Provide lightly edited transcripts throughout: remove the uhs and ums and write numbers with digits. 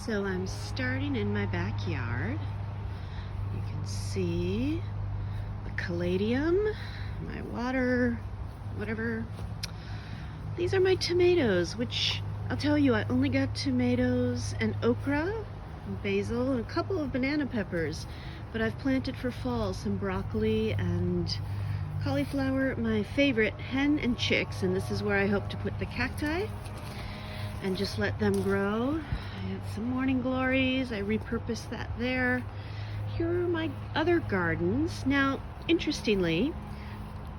So I'm starting in my backyard. You can see the caladium, my water, whatever. These are my tomatoes, which I'll tell you, I only got tomatoes and okra, and basil, and a couple of banana peppers. But I've planted for fall some broccoli and cauliflower, my favorite, hen and chicks, and this is where I hope to put the cacti and just let them grow. I had some morning glories, I repurposed that there. Here are my other gardens. Now, interestingly,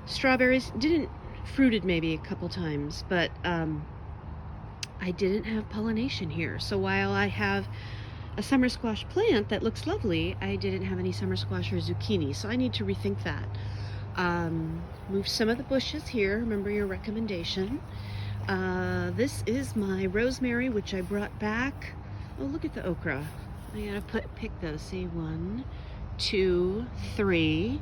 strawberries fruited maybe a couple times, but I didn't have pollination here. So while I have a summer squash plant that looks lovely, I didn't have any summer squash or zucchini, so I need to rethink that. Move some of the bushes here, remember your recommendation. This is my rosemary, which I brought back. Oh, look at the okra. I gotta pick those. See, 1, 2, 3.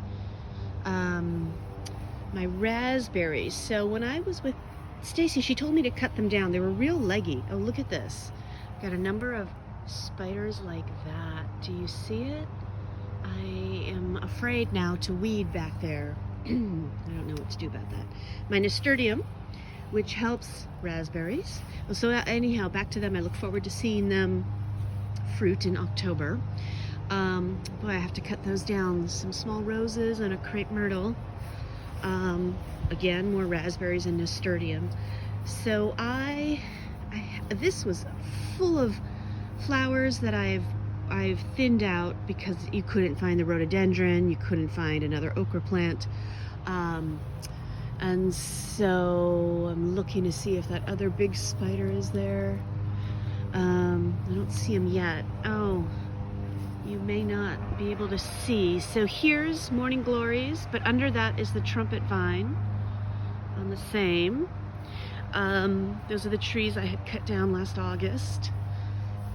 My raspberries. So when I was with Stacy, she told me to cut them down. They were real leggy. Oh, look at this. Got a number of spiders like that. Do you see it? I am afraid now to weed back there. I don't know what to do about that. My nasturtium, which helps raspberries. So anyhow, back to them. I look forward to seeing them fruit in October. Boy, I have to cut those down. Some small roses and a crepe myrtle. Again, more raspberries and nasturtium. So this was full of flowers that I've thinned out because you couldn't find the rhododendron, you couldn't find another okra plant. And so I'm looking to see if that other big spider is there. I don't see him yet. Oh, you may not be able to see. So here's morning glories, but under that is the trumpet vine on the same. Those are the trees I had cut down last August.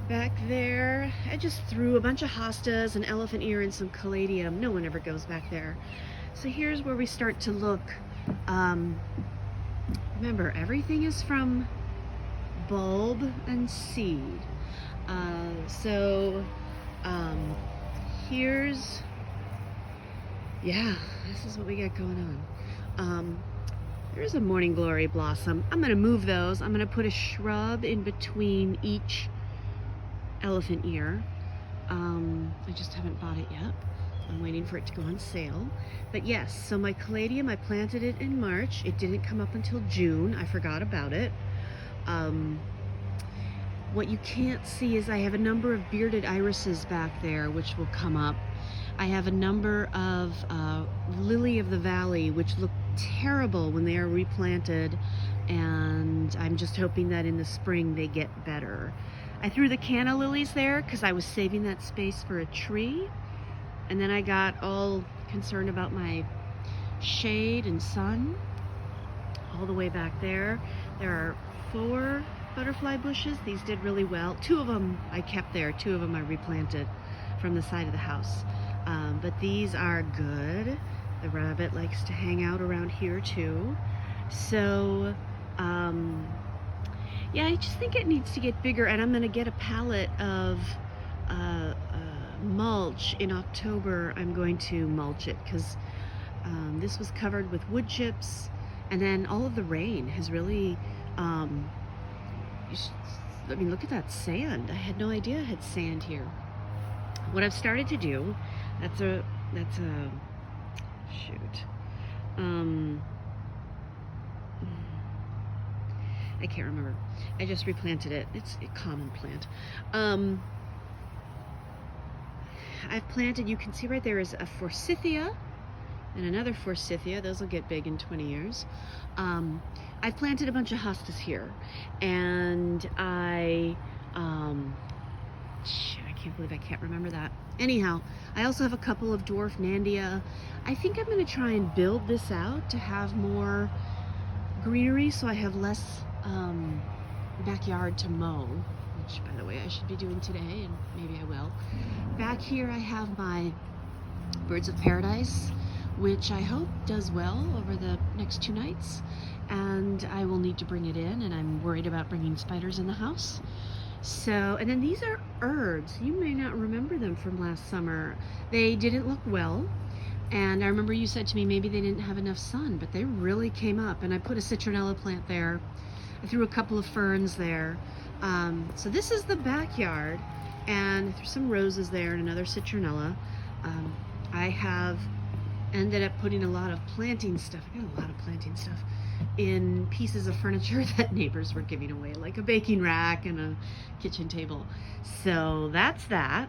Back there, I just threw a bunch of hostas, an elephant ear, and some caladium. No one ever goes back there. So here's where we start to look. Remember, everything is from bulb and seed. Here's, this is what we got going on. There's a morning glory blossom. I'm gonna move those. I'm gonna put a shrub in between each elephant ear. I just haven't bought it yet. I'm waiting for it to go on sale. But yes, so my caladium, I planted it in March. It didn't come up until June. I forgot about it. What you can't see is I have a number of bearded irises back there, which will come up. I have a number of lily of the valley, which look terrible when they are replanted, and I'm just hoping that in the spring they get better. I threw the canna lilies there because I was saving that space for a tree, and then I got all concerned about my shade and sun. All the way back there, there are 4 butterfly bushes. These did really well. 2 of them I kept there, 2 of them I replanted from the side of the house. But these are good. The rabbit likes to hang out around here too. So, yeah, I just think it needs to get bigger, and I'm gonna get a pallet of mulch in October. I'm going to mulch it because this was covered with wood chips, and then all of the rain has really, I mean, look at that sand. I had no idea I had sand here. What I've started to do, that's a shoot. I can't remember. I just replanted it. It's a common plant. I've planted, you can see right there is a forsythia and another forsythia. Those will get big in 20 years. I've planted a bunch of hostas here, and I can't believe I can't remember that. Anyhow, I also have a couple of dwarf Nandia. I think I'm going to try and build this out to have more greenery, so I have less backyard to mow, which, by the way, I should be doing today, and maybe I will. Back here I have my birds of paradise, which I hope does well over the next 2 nights, and I will need to bring it in, and I'm worried about bringing spiders in the house. So, and then these are herbs. You may not remember them from last summer. They didn't look well. And I remember you said to me maybe they didn't have enough sun, but they really came up. And I put a citronella plant there. I threw a couple of ferns there. So this is the backyard. And I threw some roses there and another citronella. I have ended up putting a lot of planting stuff. I got a lot of planting stuff in pieces of furniture that neighbors were giving away, like a baking rack and a kitchen table. So that's that.